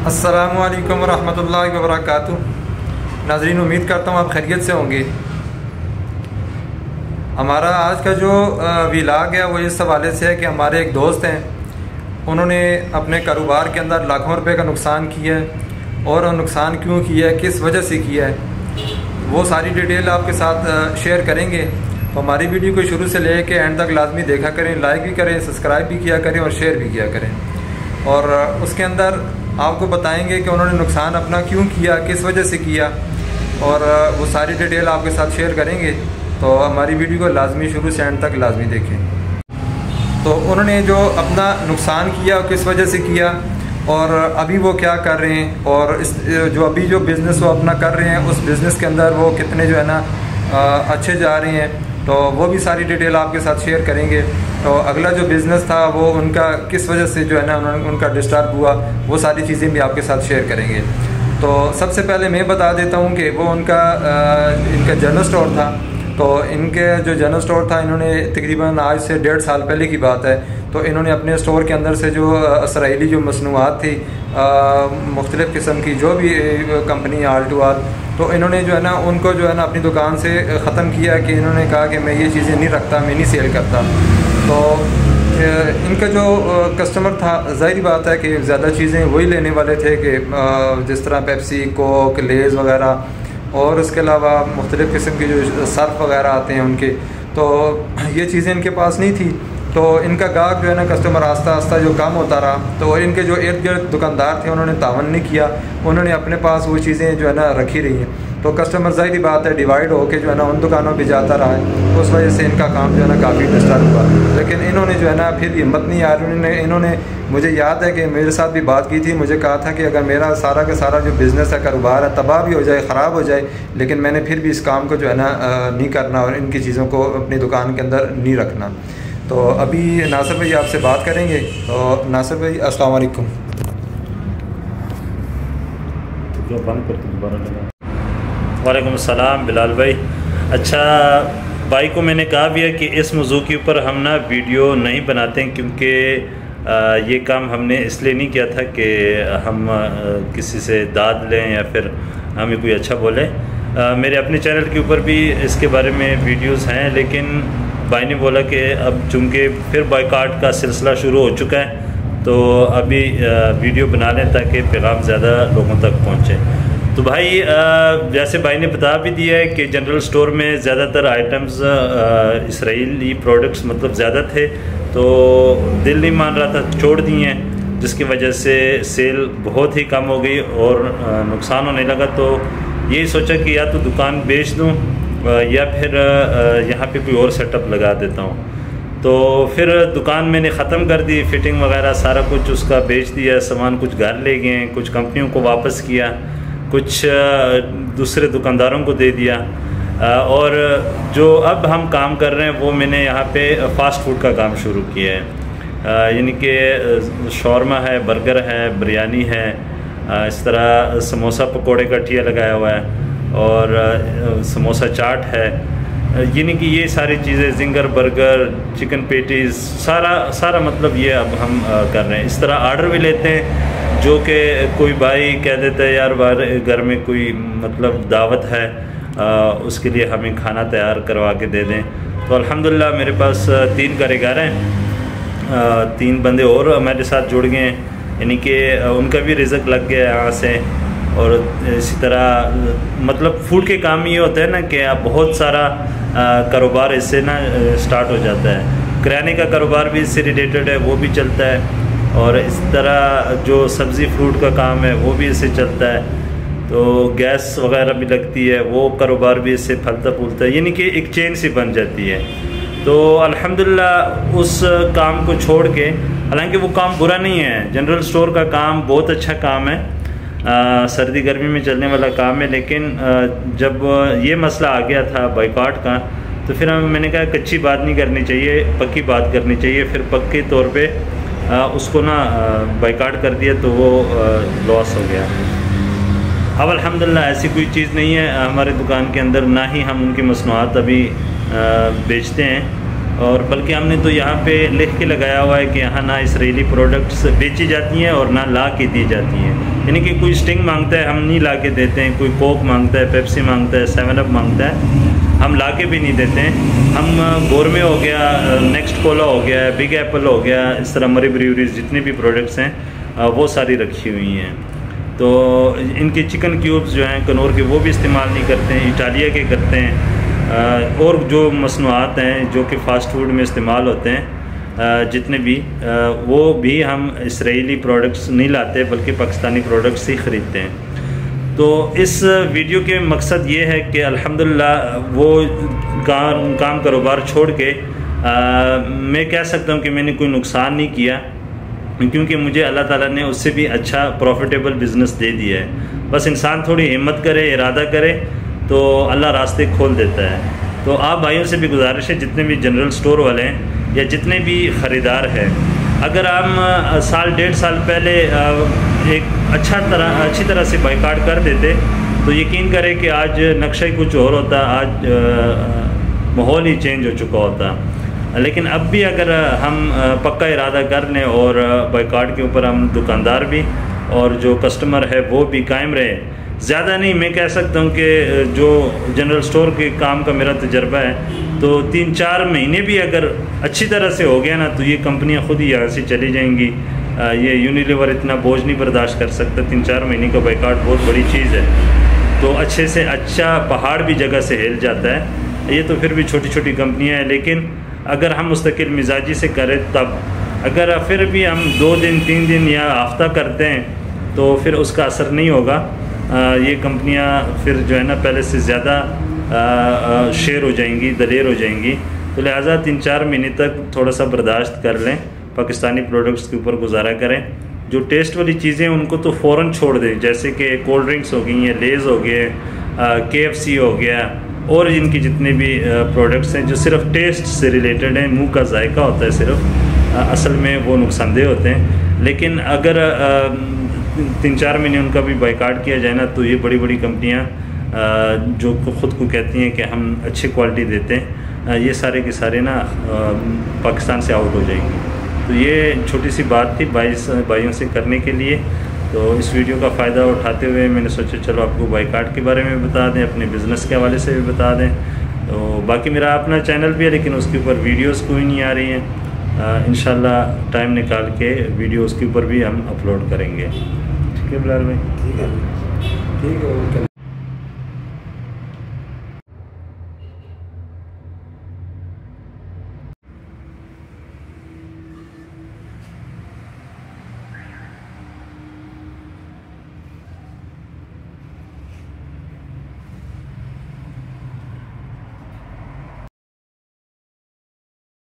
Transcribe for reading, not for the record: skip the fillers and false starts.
अस्सलामुअलैकुम रहमतुल्लाहि व बरकातुहू। नाज़रीन, उम्मीद करता हूँ आप खैरियत से होंगे। हमारा आज का जो व्लॉग है वो इस हवाले से है कि हमारे एक दोस्त हैं, उन्होंने अपने कारोबार के अंदर लाखों रुपए का नुकसान किया है और नुकसान क्यों किया है, किस वजह से किया है, वो सारी डिटेल आपके साथ शेयर करेंगे। तो हमारी वीडियो को शुरू से ले कर एंड तक लाजमी देखा करें, लाइक भी करें, सब्सक्राइब भी किया करें और शेयर भी किया करें। और उसके अंदर आपको बताएंगे कि उन्होंने नुकसान अपना क्यों किया, किस वजह से किया, और वो सारी डिटेल आपके साथ शेयर करेंगे। तो हमारी वीडियो को लाजमी शुरू से एंड तक लाजमी देखें। तो उन्होंने जो अपना नुकसान किया किस वजह से किया और अभी वो क्या कर रहे हैं, और इस जो अभी जो बिज़नेस वो अपना कर रहे हैं उस बिज़नेस के अंदर वो कितने जो है ना अच्छे जा रहे हैं, तो वो भी सारी डिटेल आपके साथ शेयर करेंगे। तो अगला जो बिज़नेस था वो उनका किस वजह से जो है ना उनका डिस्टर्ब हुआ, वो सारी चीज़ें भी आपके साथ शेयर करेंगे। तो सबसे पहले मैं बता देता हूँ कि वो इनका जनरल स्टोर था। तो इनके जो जनरल स्टोर था, इन्होंने तकरीबन आज से 1.5 साल पहले की बात है, तो इन्होंने अपने स्टोर के अंदर से जो इसराइली जो मसनूआत थी मुख्तलिफ़ किस्म की, जो भी कंपनी आल टू आल, तो इन्होंने जो है ना उनको जो है ना अपनी दुकान से ख़त्म किया कि इन्होंने कहा कि मैं ये चीज़ें नहीं रखता, मैं नहीं सेल करता। तो इनका जो कस्टमर था, ज़ाहिर बात है कि ज़्यादा चीज़ें वही लेने वाले थे कि जिस तरह पेप्सी, कोक, लेज़ वगैरह, और इसके अलावा मुख्तलिफ़ किस्म की जो सर्फ वगैरह आते हैं उनके, तो ये चीज़ें इनके पास नहीं थी। तो इनका गाहक जो है ना कस्टमर आस्ता आस्ता जो कम होता रहा, तो इनके जो इर्द गिर्द दुकानदार थे उन्होंने तावन नहीं किया, उन्होंने अपने पास वो चीज़ें जो है ना रखी रही हैं। तो कस्टमर ज़ाहिर बात है डिवाइड होकर जो है ना उन दुकानों पे जाता रहा है, तो उस वजह से इनका काम जो है ना काफ़ी डिस्टर्ब हुआ। लेकिन इन्होंने जो है ना फिर हिम्मत नहीं आ रही, इन्होंने मुझे याद है कि मेरे साथ भी बात की थी, मुझे कहा था कि अगर मेरा सारा का सारा जो बिज़नेस है, कारोबार है, तबाह भी हो जाए, ख़राब हो जाए, लेकिन मैंने फिर भी इस काम को जो है ना नहीं करना और इनकी चीज़ों को अपनी दुकान के अंदर नहीं रखना। तो अभी नासिर भाई आपसे बात करेंगे। तो नासिर भाई अस्सलाम वालेकुम। वालेकुम अस्सलाम बिलाल भाई। अच्छा, भाई को मैंने कहा भी है कि इस मौजू के ऊपर हम ना वीडियो नहीं बनाते हैं, क्योंकि ये काम हमने इसलिए नहीं किया था कि हम किसी से दाद लें या फिर हमें कोई अच्छा बोले। मेरे अपने चैनल के ऊपर भी इसके बारे में वीडियोस हैं, लेकिन भाई ने बोला कि अब चूँकि फिर बॉयकॉट का सिलसिला शुरू हो चुका है, तो अभी वीडियो बना लें ताकि पैगाम ज़्यादा लोगों तक पहुँचे। तो भाई जैसे भाई ने बता भी दिया है कि जनरल स्टोर में ज़्यादातर आइटम्स इसराइली प्रोडक्ट्स मतलब ज़्यादा थे, तो दिल नहीं मान रहा था, छोड़ दिए हैं, जिसकी वजह से सेल बहुत ही कम हो गई और नुकसान होने लगा। तो यही सोचा कि या तो दुकान बेच दूँ या फिर यहाँ पे कोई और सेटअप लगा देता हूँ। तो फिर दुकान मैंने ख़त्म कर दी, फिटिंग वगैरह सारा कुछ उसका बेच दिया, सामान कुछ घर ले गए, कुछ कंपनियों को वापस किया, कुछ दूसरे दुकानदारों को दे दिया, और जो अब हम काम कर रहे हैं वो मैंने यहाँ पे फ़ास्ट फूड का काम शुरू किया है। यानी कि शौरमा है, बर्गर है, बिरयानी है, इस तरह समोसा पकोड़े का ठिया लगाया हुआ है, और समोसा चाट है। यानी कि ये सारी चीज़ें, जिंगर बर्गर, चिकन पेटीज़, सारा मतलब ये अब हम कर रहे हैं। इस तरह आर्डर भी लेते हैं, जो कि कोई भाई कह देता है यार घर में कोई मतलब दावत है, उसके लिए हमें खाना तैयार करवा के दे दें। तो अल्हम्दुलिल्लाह मेरे पास 3 कारीगर हैं, 3 बंदे और मेरे साथ जुड़ गए हैं, यानी कि उनका भी रिज़्क लग गया यहाँ से। और इसी तरह मतलब फूड के काम ये होता है ना कि आप बहुत सारा कारोबार इससे ना स्टार्ट हो जाता है। किराने का कारोबार भी इससे रिलेटेड है, वो भी चलता है, और इस तरह जो सब्ज़ी फ्रूट का काम है वो भी इससे चलता है। तो गैस वगैरह भी लगती है, वो कारोबार भी इससे फलता फूलता है, यानी कि एक चेन सी बन जाती है। तो अल्हम्दुलिल्लाह उस काम को छोड़ के, हालांकि वो काम बुरा नहीं है, जनरल स्टोर का काम बहुत अच्छा काम है, सर्दी गर्मी में चलने वाला काम है, लेकिन जब ये मसला आ गया था बॉयकॉट का, तो फिर मैंने कहा कच्ची बात नहीं करनी चाहिए, पक्की बात करनी चाहिए। फिर पक्के तौर पे उसको ना बॉयकॉट कर दिया, तो वो लॉस हो गया। अब अल्हम्दुलिल्लाह ऐसी कोई चीज़ नहीं है हमारे दुकान के अंदर, ना ही हम उनकी मसनूआत अभी बेचते हैं, और बल्कि हमने तो यहाँ पे लिख के लगाया हुआ है कि यहाँ ना इसराइली प्रोडक्ट्स बेची जाती हैं और ना ला के दी जाती हैं। यानी कि कोई स्टिंग मांगता है हम नहीं ला के देते हैं, कोई कोक मांगता है, पेप्सी मांगता है, 7 अप मांगता है, हम ला के भी नहीं देते हैं। हम गोरमे हो गया, नेक्स्ट कोला हो गया, बिग एप्पल हो गया, इस तरह मरी ब्रूअरीज जितने भी प्रोडक्ट्स हैं वो सारी रखी हुई हैं। तो इनके चिकन क्यूब्स जो हैं कनौर के वो भी इस्तेमाल नहीं करते हैं, इटालिया के करते हैं। और जो मसनूआत हैं जो कि फ़ास्ट फूड में इस्तेमाल होते हैं जितने भी वो भी हम इसराइली प्रोडक्ट्स नहीं लाते बल्कि पाकिस्तानी प्रोडक्ट्स ही ख़रीदते हैं। तो इस वीडियो के मकसद ये है कि अल्हम्दुलिल्लाह वो काम कारोबार छोड़ के मैं कह सकता हूँ कि मैंने कोई नुकसान नहीं किया, क्योंकि मुझे अल्लाह ताला ने उससे भी अच्छा प्रॉफिटेबल बिज़नेस दे दिया है। बस इंसान थोड़ी हिम्मत करे, इरादा करे तो अल्लाह रास्ते खोल देता है। तो आप भाइयों से भी गुजारिश है, जितने भी जनरल स्टोर वाले हैं या जितने भी ख़रीदार हैं, अगर हम साल 1.5 साल पहले एक अच्छी तरह से बाइकाट कर देते तो यकीन करें कि आज नक्शा ही कुछ और होता, आज माहौल ही चेंज हो चुका होता। लेकिन अब भी अगर हम पक्का इरादा कर लें और बाइकाट के ऊपर हम दुकानदार भी और जो कस्टमर है वो भी कायम रहे, ज़्यादा नहीं मैं कह सकता हूँ कि जो जनरल स्टोर के काम का मेरा तजर्बा है तो 3-4 महीने भी अगर अच्छी तरह से हो गया ना तो ये कंपनियाँ खुद ही यहाँ से चली जाएंगी। ये यूनिलीवर इतना बोझ नहीं बर्दाश्त कर सकता, 3-4 महीने का बाइकाट बहुत बड़ी चीज़ है। तो अच्छे से अच्छा पहाड़ भी जगह से हिल जाता है। ये तो फिर भी छोटी छोटी कंपनियाँ हैं, लेकिन अगर हम मुस्तकिल मिजाजी से करें तब, अगर फिर भी हम 2 दिन 3 दिन या हफ्ता करते हैं तो फिर उसका असर नहीं होगा। ये कंपनियां फिर जो है ना पहले से ज़्यादा शेर हो जाएंगी, दलेर हो जाएंगी। तो लिहाजा 3-4 महीने तक थोड़ा सा बर्दाश्त कर लें, पाकिस्तानी प्रोडक्ट्स के ऊपर गुजारा करें। जो टेस्ट वाली चीज़ें उनको तो फ़ौरन छोड़ दें, जैसे कि कोल्ड ड्रिंक्स हो गई हैं, लेज़ हो गए, KFC हो गया और इनके जितने भी प्रोडक्ट्स हैं जो सिर्फ टेस्ट से रिलेटेड हैं, मुंह का जायका होता है सिर्फ, असल में वो नुकसानदेह होते हैं। लेकिन अगर 3-4 महीने उनका भी बाइकाट किया जाए ना तो ये बड़ी बड़ी कंपनियां जो ख़ुद को कहती हैं कि हम अच्छी क्वालिटी देते हैं, ये सारे के सारे ना पाकिस्तान से आउट हो जाएंगे। तो ये छोटी सी बात थी भाइयों से करने के लिए। तो इस वीडियो का फ़ायदा उठाते हुए मैंने सोचा चलो आपको बाइकाट के बारे में बता दें, अपने बिज़नेस के हवाले से भी बता दें। तो बाकी मेरा अपना चैनल भी है लेकिन उसके ऊपर वीडियोस कोई नहीं आ रही हैं। इंशाल्लाह टाइम निकाल के वीडियो उसके ऊपर भी हम अपलोड करेंगे। ठीक है बिलाल भाई? ठीक है।